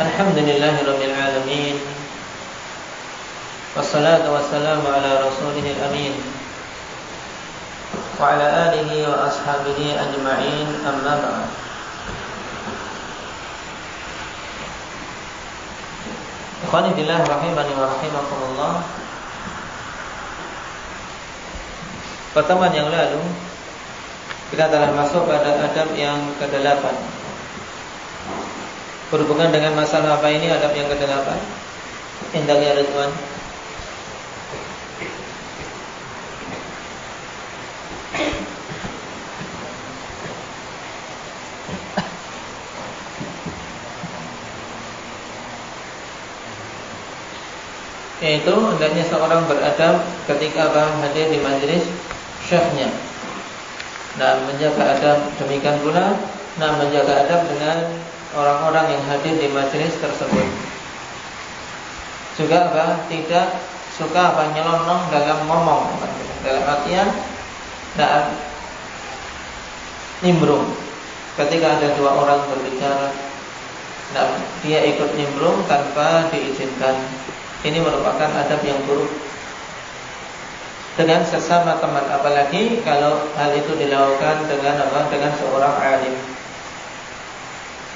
Alhamdulillahirabbil alamin. Wassalatu wassalamu ala rasulihil amin. Wa ala alihi wa ashabihi ajma'in, amma ba'd. Ikhwani fillah rahimani wa rahimakumullah. Pertemuan yang lalu kita telah masuk pada adab yang ke-8. Berhubungan dengan masalah apa ini adab yang ke-8? Indah ya Ridwan. Yaitu hendaknya seorang beradab ketika hadir di majelis syekhnya. Nah, menjaga adab demikian pula, menjaga adab dengan orang-orang yang hadir di majelis tersebut. Juga tidak suka nyelonong dalam ngomong, dalam artian nimbrung. Ketika ada dua orang berbicara, dia ikut nimbrung tanpa diizinkan. Ini merupakan adab yang buruk dengan sesama teman, apalagi kalau hal itu dilakukan dengan seorang alim.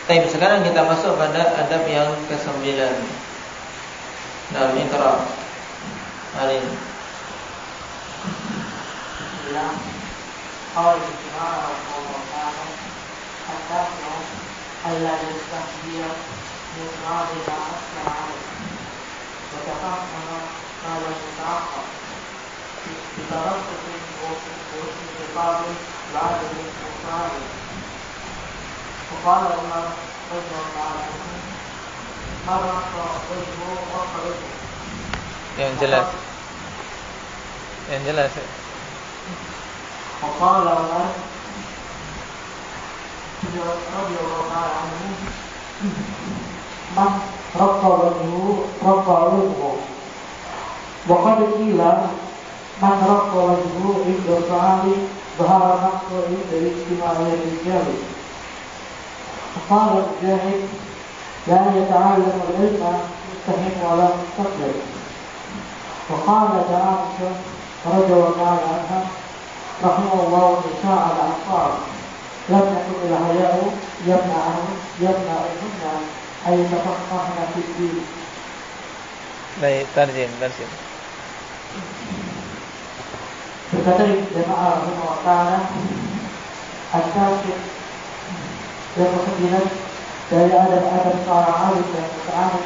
Tapi sekarang kita masuk pada adab yang ke-9. Dalam Iqra. Hari ini. Bismillah. Qala ta'ala wa qala hatta alla yastahdiya min qadina asma'a wa tafahama qala ta'ala bitarafin wa istiqabil ba'da al-qur'an. وقال عمر رضي الله عنه مرة وجهه وخرجه. Yang jelas. وقال عمر رضي الله عنه من رق وجهه رق وجهه. وقد قيل من رق وجهه عند الطعام ظهر نقصه عند اجتماع الرجال. قال مجاهد لا يتعلم العلم مستهم ولا مستقبل. وقال عائشة رضي الله عنها رحمه الله نساء الأنصار لم يكن الحياء يمنعهن أن يتفقهن في الدين. Baik, tarjim. Berkata jemaah rahimahullah ta'ala, Al-Syafir yang ke-9 dari adab-adab seorang alim dan muta'alim,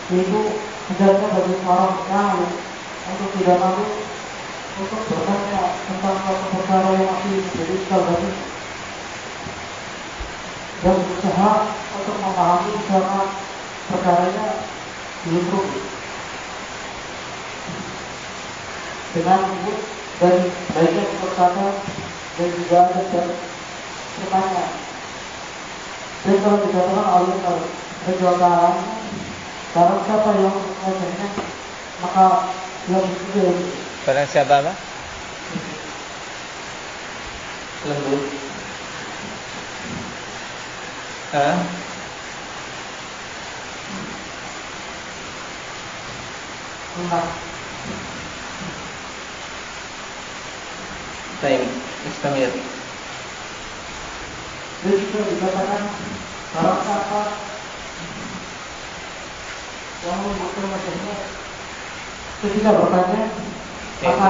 yaitu hendaknya bagi seorang alim untuk tidak malu untuk bertanya tentang suatu perkara yang masih menjadi iskal bagi, dan berusaha untuk memahami sama perkaranya belum dengan menyebut dan baiknya berkata dan juga adab dan bertanya. Dan kalau dikatakan oleh perjuangan barang siapa yang mengajarinya, maka yang itu barang siapa apa? lembut. Lunak. Baik, istamir. Dan juga dikatakan barang siapa yang membutuhkan maksudnya ketika bertanya maka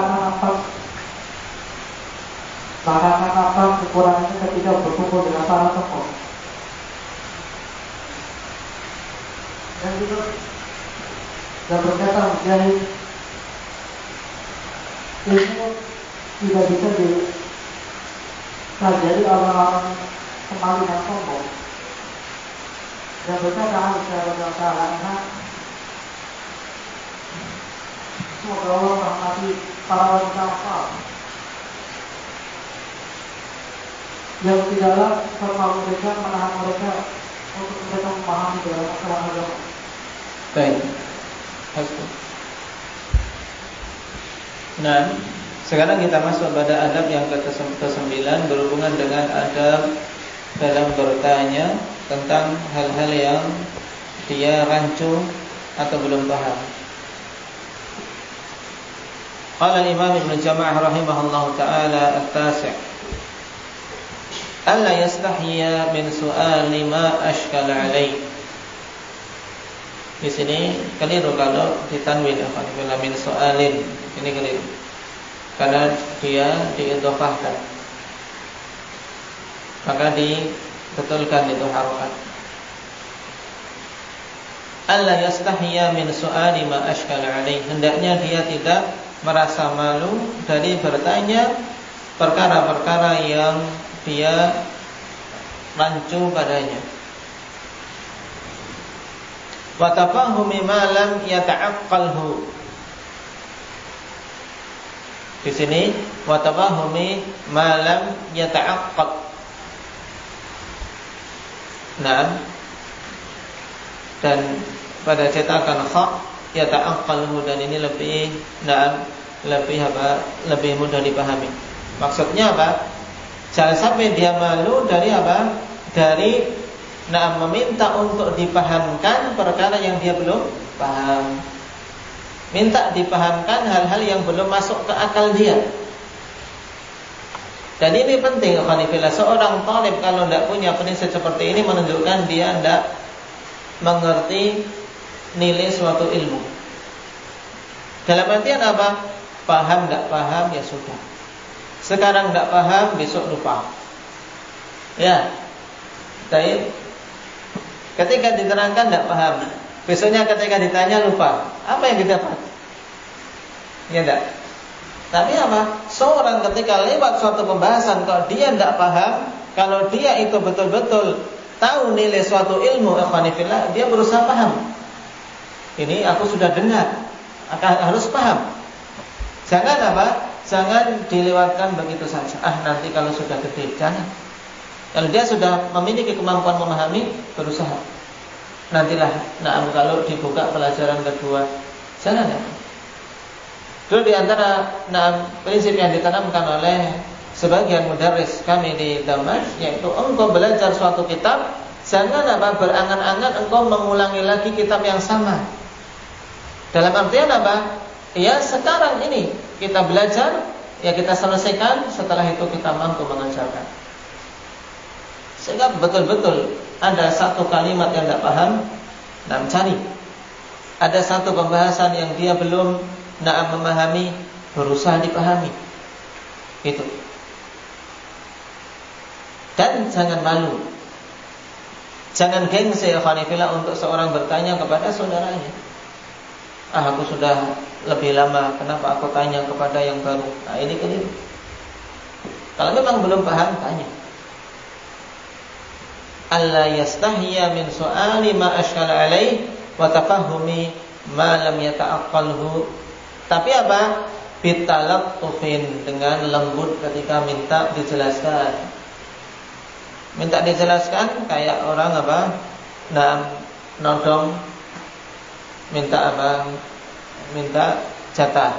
akan apa kekurangannya ketika berkumpul dengan para tokoh. Dan juga dan berkata Mujahid, ilmu tidak bisa dipelajari orang-orang kembali dan sombong. Dan berkata Aisyah radhiyallahu anha, semoga Allah merahmati para wanita Ansar yang tidaklah serta mereka menahan mereka untuk mereka memahami dalam masalah agama. Baik. Nah, sekarang kita masuk pada adab yang ke-9 berhubungan dengan adab dalam bertanya tentang hal-hal yang dia rancu atau belum paham. Qala Imam Ibnu Jama'ah rahimahullahu taala at-tasi', alla yastahyiya min su'ali ma ashkala alaih. Di sini keliru kalau ditanwin bila min su'alin, ini keliru karena dia diidhofahkan, maka dibetulkan itu harokat. Alla yastahyiya min su'ali ma ashkala alaih, hendaknya dia tidak merasa malu dari bertanya perkara-perkara yang dia rancu padanya. Wa tafahumi ma lam yata'aqqalhu. Di sini wa tafahumi ma lam yata'aqqal. Nah, dan pada cetakan kha yata'aqqalhu, dan ini lebih lebih mudah dipahami. Maksudnya apa? Jangan sampai dia malu dari apa? Dari meminta untuk dipahamkan perkara yang dia belum paham. Minta dipahamkan hal-hal yang belum masuk ke akal dia. Dan ini penting, Khanifillah. Seorang talib kalau tidak punya prinsip seperti ini menunjukkan dia tidak mengerti nilai suatu ilmu. Dalam artian apa? Paham tidak paham ya sudah. Sekarang tidak paham, besok lupa. Ya. Baik. Ketika diterangkan tidak paham, besoknya ketika ditanya lupa. Apa yang didapat? Ya tidak. Tapi apa? Seorang ketika lewat suatu pembahasan, kalau dia tidak paham, kalau dia itu betul-betul tahu nilai suatu ilmu, ikhwanifillah, dia berusaha paham. Ini aku sudah dengar, harus paham. Jangan apa? Jangan dilewatkan begitu saja. Nanti kalau sudah gede, jangan. Kalau dia sudah memiliki kemampuan memahami, berusaha. Nantilah, kalau dibuka pelajaran kedua, jangan ya. Dulu di antara prinsip yang ditanamkan oleh sebagian mudarris kami di Damas, yaitu engkau belajar suatu kitab, jangan berangan-angan engkau mengulangi lagi kitab yang sama. Dalam artian apa? Ya sekarang ini kita belajar, ya kita selesaikan, setelah itu kita mampu mengajarkan. Sehingga betul-betul ada satu kalimat yang tidak paham, cari. Ada satu pembahasan yang dia belum memahami, berusaha dipahami. Itu. Dan jangan malu, jangan gengsi ikhwanifillah untuk seorang bertanya kepada saudaranya. Aku sudah lebih lama, kenapa aku tanya kepada yang baru? Ini keliru. Kalau memang belum paham, tanya. Alla yastahya min su'ali ma ashkala alaih wa tafahumi ma lam yata'aqqalhu. Tapi apa? Bitalattufin, dengan lembut ketika minta dijelaskan. Minta dijelaskan kayak orang nodong, minta minta jatah,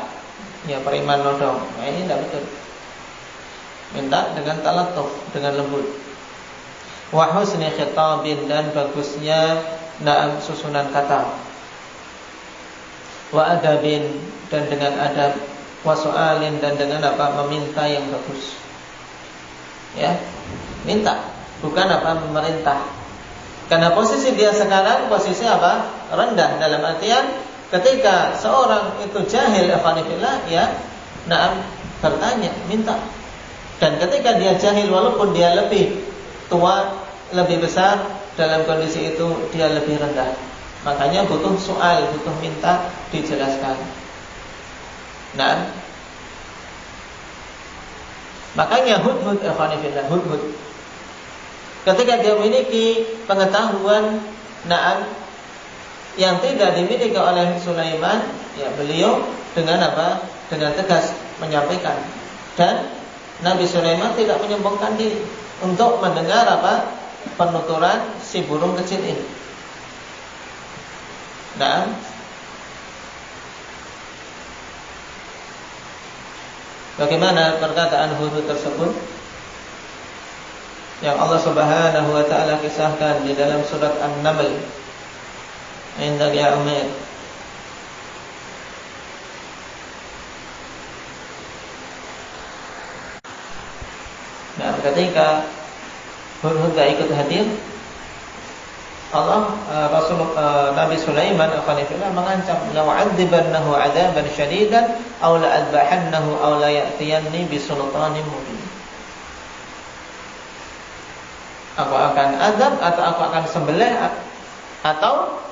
ya periman nodong. Ini tidak betul. Minta dengan talattuf, dengan lembut. Wa husni khitabin, dan bagusnya susunan kata. Wa adabin, dan dengan adab. Wa su'alin, dan dengan meminta yang bagus. Ya, minta, bukan memerintah. Karena posisi dia sekarang posisi rendah, dalam artian ketika seorang itu jahil, ikhwanifillah, ya bertanya, minta. Dan ketika dia jahil, walaupun dia lebih tua, lebih besar, dalam kondisi itu dia lebih rendah. Makanya butuh soal, butuh minta dijelaskan. Makanya hudhud, ikhwanifillah, hudhud. Ketika dia memiliki pengetahuan yang tidak dimiliki oleh Sulaiman, ya beliau dengan dengan tegas menyampaikan. Dan Nabi Sulaiman tidak menyombongkan diri untuk mendengar penuturan si burung kecil ini. Bagaimana perkataan hudhud tersebut? yang Allah Subhanahu wa taala kisahkan di dalam surat An-Naml. Indah ya Umar. Nah, ketika Hudhud ikut hadir, Allah Nabi Sulaiman al-Khalifillah mengancam, "La u'adzibannahu 'adzaban syadidan aw la adbahannahu aw la ya'tiyanni bi sultanin mubin." Aku akan azab atau aku akan sembelih, atau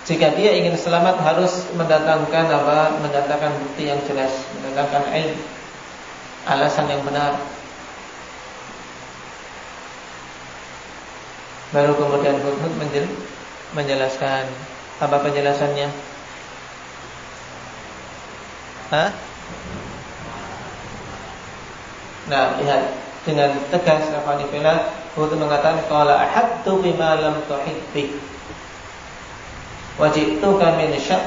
jika dia ingin selamat harus mendatangkan bukti yang jelas, mendatangkan ilmu, alasan yang benar. Baru kemudian Hudhud menjelaskan. Apa penjelasannya? Nah, lihat dengan tegas Alhamdulillah Hudhud mengatakan, qala ahadtu bima lam tuhit bi wa ji'tuka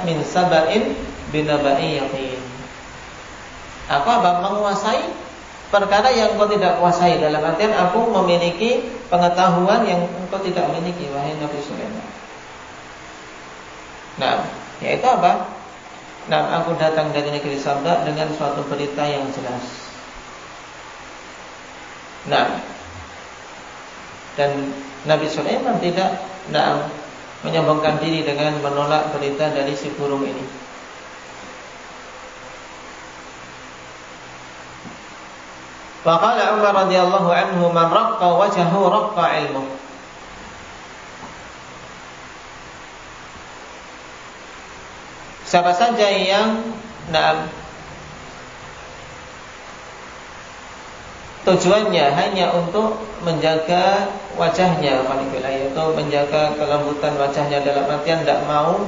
min saba'in binaba'in yaqin. Aku menguasai perkara yang engkau tidak kuasai, dalam artian aku memiliki pengetahuan yang engkau tidak miliki, wahai Nabi Sulaiman. Nah, yaitu apa? Nah, aku datang dari negeri Sabda dengan suatu berita yang jelas. Nah, dan Nabi Sulaiman tidak menyombongkan diri dengan menolak berita dari si burung ini. Faqala Umar radhiyallahu anhu, man raqqa wajhahu raqqa ilmuh. Siapa saja yang tujuannya hanya untuk menjaga wajahnya, yaitu menjaga kelembutan wajahnya, dalam artian tidak mau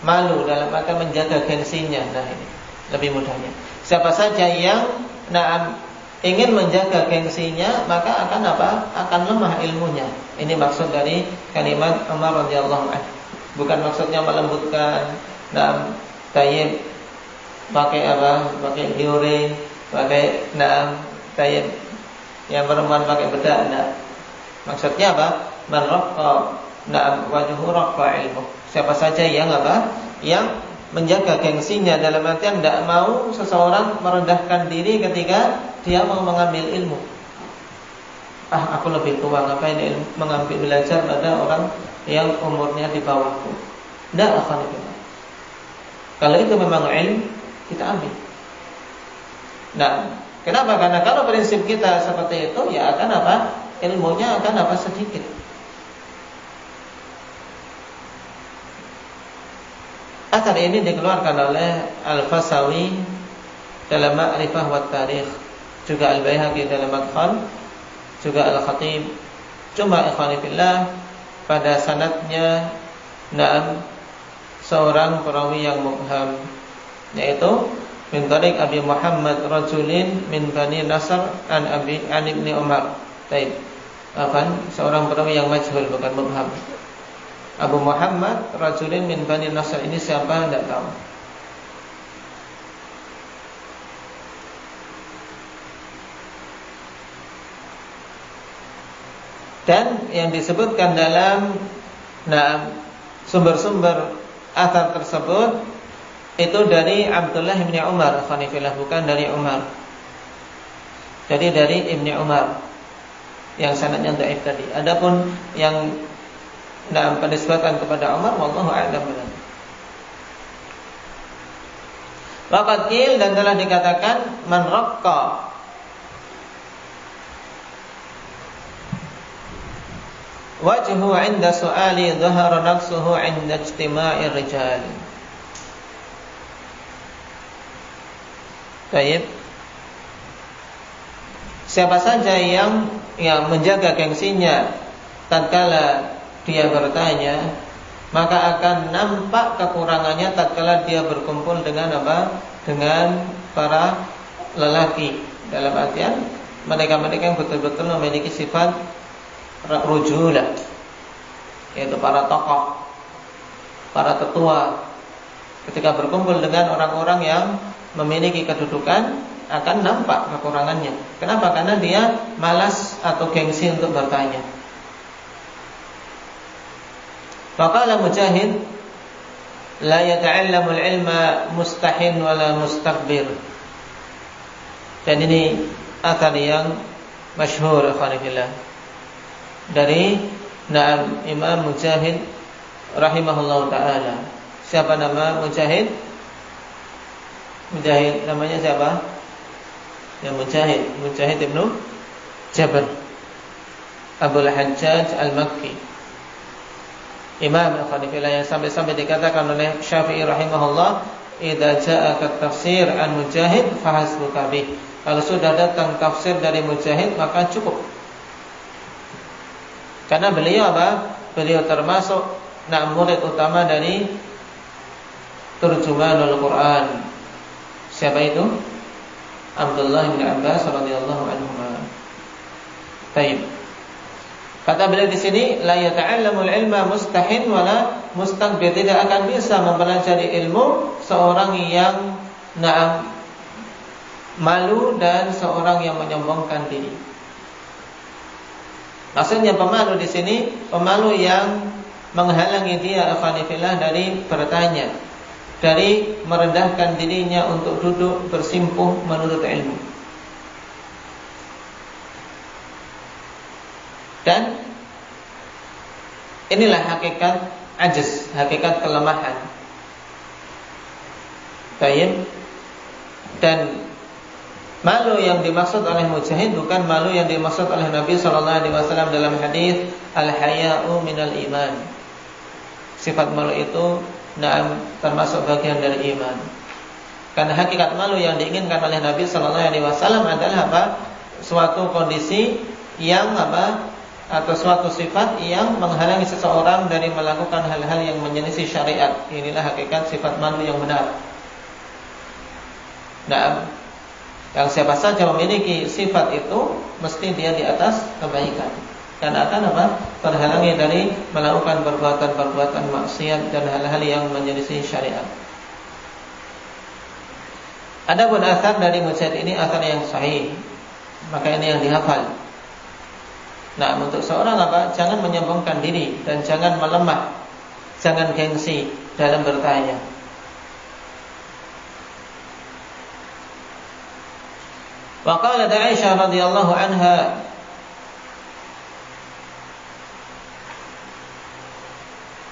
malu, dalam artian menjaga gengsinya. Nah, ini lebih mudahnya. Siapa saja yang ingin menjaga gengsinya, maka akan lemah ilmunya. Ini maksud dari kalimat Umar radhiyallahu anhu. Bukan maksudnya melembutkan, tayyib pakai pakai diore, pakai tayyib yang perempuan pakai bedak. Maksudnya apa? Man raqqa wajhu raqqa ilmu. Siapa saja yang yang menjaga gengsinya, dalam artian tidak mau seseorang merendahkan diri ketika dia mau mengambil ilmu. Aku lebih tua, ngapain mengambil belajar pada orang yang umurnya di bawahku? Tidak akan itu. Kalau itu memang ilmu, kita ambil. Nah, kenapa? Karena kalau prinsip kita seperti itu, ya akan ilmunya akan sedikit. Athar ini dikeluarkan oleh Al-Fasawi dalam Ma'rifah wa Tarikh, juga Al-Baihaqi dalam Madkhal, juga Al-Khatib. Cuma ikhwani fillah, pada sanadnya seorang perawi yang mubham, yaitu min tariq Abi Muhammad rajulin min Bani Nasr an Ibni Umar. Baik. Seorang perawi yang majhul, bukan mubham. Abu Muhammad rajulin min Bani Nasr, ini siapa tidak tahu. Dan yang disebutkan dalam sumber-sumber athar tersebut itu dari Abdullah bin Umar, khanifillah, bukan dari Umar. Jadi dari Ibni Umar yang sanadnya dhaif tadi. Adapun yang penisbatan kepada Umar, wallahu a'lam bihi. Waqad qil, dan telah dikatakan, man raqqa wajhu 'inda su'ali dhahara nafsuhu 'inda ijtima'i rijal. Baik. Siapa saja yang menjaga gengsinya tatkala dia bertanya, maka akan nampak kekurangannya tatkala dia berkumpul dengan dengan para lelaki. Dalam artian mereka-mereka yang betul-betul memiliki sifat rujulah, yaitu para tokoh, para tetua. Ketika berkumpul dengan orang-orang yang memiliki kedudukan, akan nampak kekurangannya. Kenapa? Karena dia malas atau gengsi untuk bertanya. Faqala Mujahid, la yata'allamul ilma mustahin wala mustakbir. Dan ini athar yang masyhur akhwanillah dari Imam Mujahid rahimahullah ta'ala. Siapa nama Mujahid? Mujahid namanya siapa? Ya, Mujahid ibnu Jabr Abul Hajjaj Al-Makki, Imam al-Khanifillah, yang sampai-sampai dikatakan oleh Syafi'i rahimahullah, idza ja'aka tafsir an Mujahid fahasbuka bih. Kalau sudah datang tafsir dari Mujahid maka cukup. Karena beliau apa? Beliau termasuk murid utama dari Turjumanul Quran. Siapa itu? Abdullah bin Abbas radhiyallahu anhu. Baik. Kata beliau di sini, la yata'allamul ilma mustahin wala mustakbir. Tidak akan bisa mempelajari ilmu seorang yang malu dan seorang yang menyombongkan diri. Maksudnya pemalu di sini, pemalu yang menghalangi dia afanifillah dari bertanya, dari merendahkan dirinya untuk duduk bersimpuh menuntut ilmu. Dan inilah hakikat ajz, hakikat kelemahan. Baik. Dan malu yang dimaksud oleh Mujahid bukan malu yang dimaksud oleh Nabi SAW dalam hadis al-haya'u minal iman. Sifat malu itu termasuk bagian dari iman. Karena hakikat malu yang diinginkan oleh Nabi SAW adalah apa? Suatu kondisi yang atau suatu sifat yang menghalangi seseorang dari melakukan hal-hal yang menyelisih syariat. Inilah hakikat sifat malu yang benar. Yang siapa saja memiliki sifat itu mesti dia di atas kebaikan. Dan akan terhalangi dari melakukan perbuatan-perbuatan maksiat dan hal-hal yang menyelisih syariat. Adapun athar dari Mujahid ini athar yang sahih, maka ini yang dihafal. Untuk seorang jangan menyombongkan diri dan jangan melemah, jangan gengsi dalam bertanya. Wa qalat Aisyah radhiyallahu anha,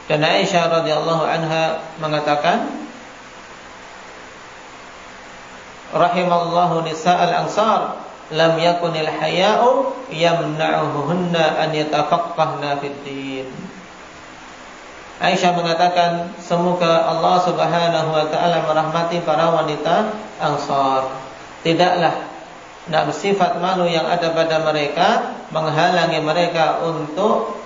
dan Aisyah radhiyallahu anha mengatakan, rahimallahu nisa'al ansar lam yakunil haya'u yamna'uhunna an yatafaqqahna fid din. Aisyah mengatakan, semoga Allah Subhanahu wa taala merahmati para wanita Ansar. Tidaklah sifat malu yang ada pada mereka menghalangi mereka untuk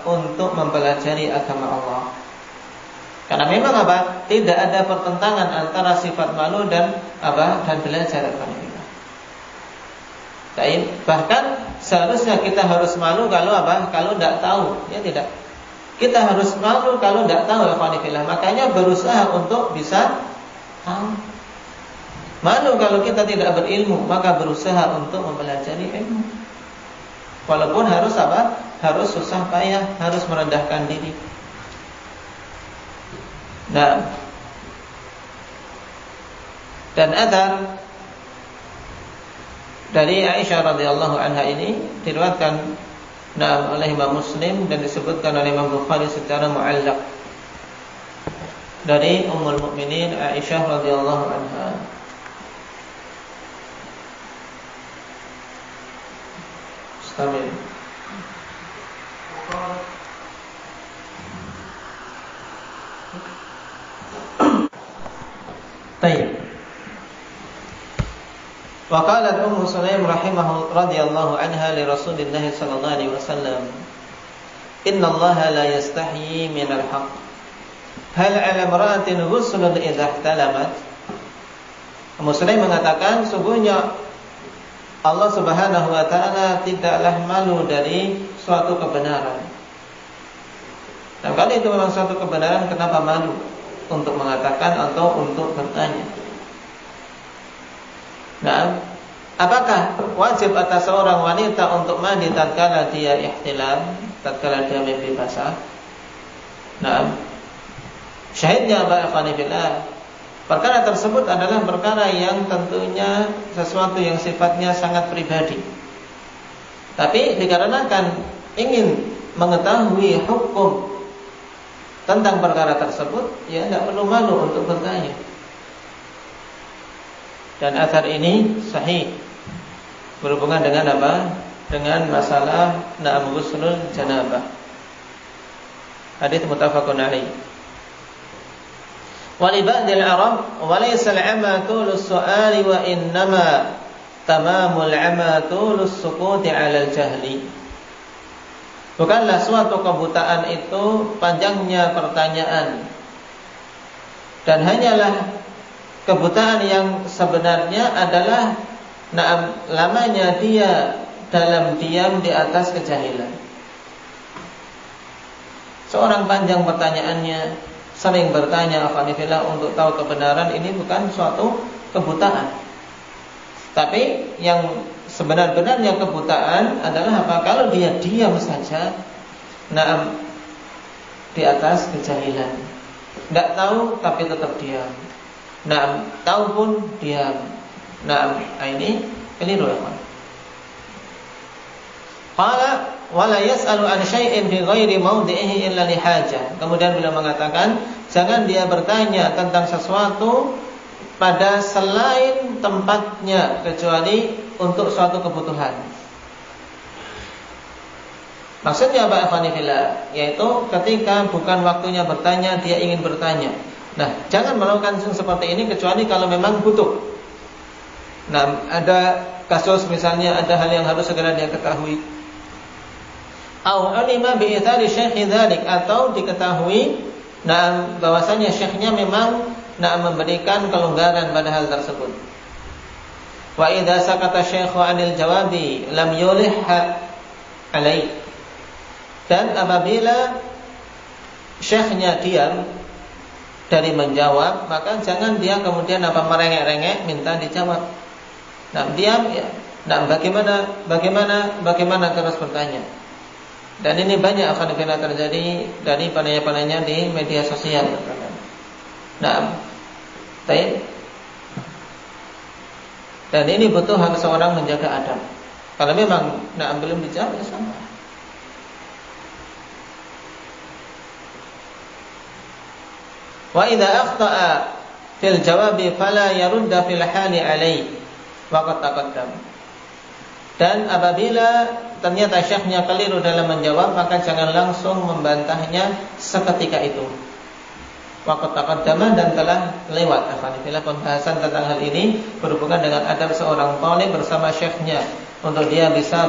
untuk mempelajari agama Allah. Karena memang tidak ada pertentangan antara sifat malu dan dan belajar agama Allah. Bahkan seharusnya kita harus malu kalau kalau tidak tahu, ya tidak. Kita harus malu kalau tidak tahu, alhamdulillah. Makanya berusaha untuk bisa tahu. Malu kalau kita tidak berilmu, maka berusaha untuk mempelajari ilmu. Walaupun harus harus susah payah, harus merendahkan diri. Dan athar dari Aisyah radhiyallahu anha ini diriwayatkan oleh Imam Muslim dan disebutkan oleh Imam Bukhari secara mu'allaq dari Ummul Mukminin Aisyah radhiyallahu anha. Amin. Baik. Wa qalat Ummu Sulaim radhiyallahu anha li Rasulillah sallallahu alaihi wasallam, "Inna Allah la yastahyi min al-haqq. Hal 'ala imra'atin ghuslun idza ihtalamat?" Ummu Sulaim mengatakan, sungguhnya Allah Subhanahu wa taala tidaklah malu dari suatu kebenaran. Dan kalau itu memang suatu kebenaran, kenapa malu untuk mengatakan atau untuk bertanya? Nah, apakah wajib atas seorang wanita untuk mandi tatkala dia ihtilam, tatkala dia mimpi basah? Nah, syahidnya ba'akhwanifillah, perkara tersebut adalah perkara yang tentunya sesuatu yang sifatnya sangat pribadi. Tapi dikarenakan ingin mengetahui hukum tentang perkara tersebut, ya tidak perlu malu untuk bertanya. Dan athar ini sahih berhubungan dengan apa? Dengan masalah na'am ghuslul janabah. Hadits muttafaqun alaih. Wa li ba'dil Arab wa laysa al-'amatu lis-su'ali wa innama tamamul 'amatu lis-sukuti 'ala al-jahli. Bukanlah suatu kebutaan itu panjangnya pertanyaan, dan hanyalah kebutaan yang sebenarnya adalah lamanya dia dalam diam di atas kejahilan. Seorang panjang pertanyaannya, sering bertanya afanifillah untuk tahu kebenaran, ini bukan suatu kebutaan. Tapi yang sebenar-benarnya kebutaan adalah apa? Kalau dia diam saja, di atas kejahilan, tidak tahu tapi tetap diam. Tahu pun diam. Ini keliru ya kan? Qala wala yas'alu an syai'in fi ghairi mawdi'ihi illa li hajah. Kemudian beliau mengatakan, jangan dia bertanya tentang sesuatu pada selain tempatnya kecuali untuk suatu kebutuhan. Maksudnya apa ikhwanifillah? Yaitu ketika bukan waktunya bertanya, dia ingin bertanya. Nah, jangan melakukan seperti ini kecuali kalau memang butuh. Nah, ada kasus misalnya ada hal yang harus segera dia ketahui. Au ulima bi ithari syekhi dzalik, atau diketahui bahwasanya syekhnya memang memberikan kelonggaran pada hal tersebut. Wa idza sakata syekhu 'anil jawabi lam yulih alai. Dan apabila syekhnya diam dari menjawab, maka jangan dia kemudian merengek-rengek minta dijawab. Diam ya. Bagaimana terus bertanya. Dan ini banyak akan terjadi dari penanya-penanya di media sosial. Baik. Dan ini butuh seorang menjaga adab. Kalau memang belum dijawab, ya sama. Wa idza akhta'a fil jawabi fala yarudda fil hali alaihi wa qad taqaddam. Dan apabila ternyata syekhnya keliru dalam menjawab, maka jangan langsung membantahnya seketika itu. Wa qad taqaddama, dan telah lewat alhamdulillah pembahasan tentang hal ini berhubungan dengan adab seorang thalib bersama syekhnya, untuk dia bisa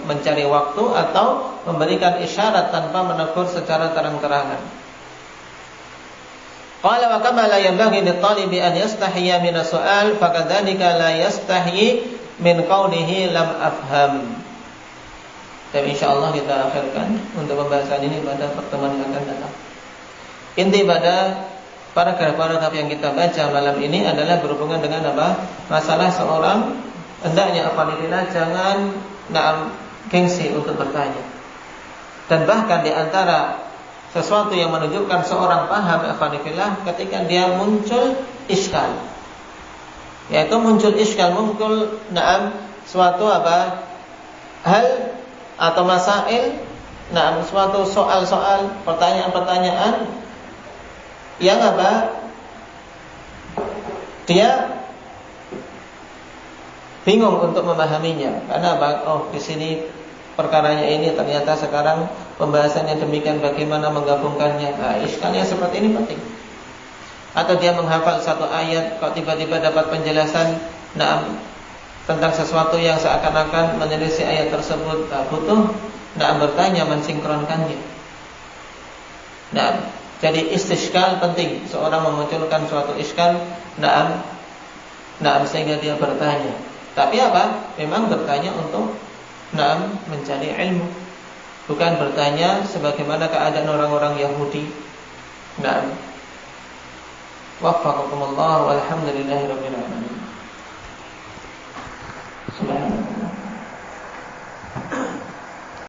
mencari waktu atau memberikan isyarat tanpa menegur secara terang-terangan. Qala wa kama la yanbaghi lit-talibi an yastahyiya min as-su'al, fakadzalika la yastahyi min qawlihi lam afham. Dan insyaallah kita akhirkan untuk pembahasan ini pada pertemuan yang akan datang. Inti pada paragraf-paragraf yang kita baca malam ini adalah berhubungan dengan apa? Masalah seorang hendaknya apabila jangan gengsi untuk bertanya. Dan bahkan di antara sesuatu yang menunjukkan seorang paham ikhwanillah ketika dia muncul iskal, yaitu muncul suatu hal atau masail, suatu soal-soal, pertanyaan-pertanyaan yang dia bingung untuk memahaminya. Karena di sini perkaranya ini ternyata sekarang pembahasannya demikian, bagaimana menggabungkannya. Iskalnya seperti ini penting. Atau dia menghafal satu ayat, kok tiba-tiba dapat penjelasan tentang sesuatu yang seakan-akan menyelisih ayat tersebut, butuh bertanya, mensinkronkannya. Jadi istiskal penting, seorang memunculkan suatu iskal, sehingga dia bertanya. Tapi memang bertanya untuk mencari ilmu, bukan bertanya sebagaimana keadaan orang-orang Yahudi. Waffaqakumullah walhamdulillahirabbil alamin.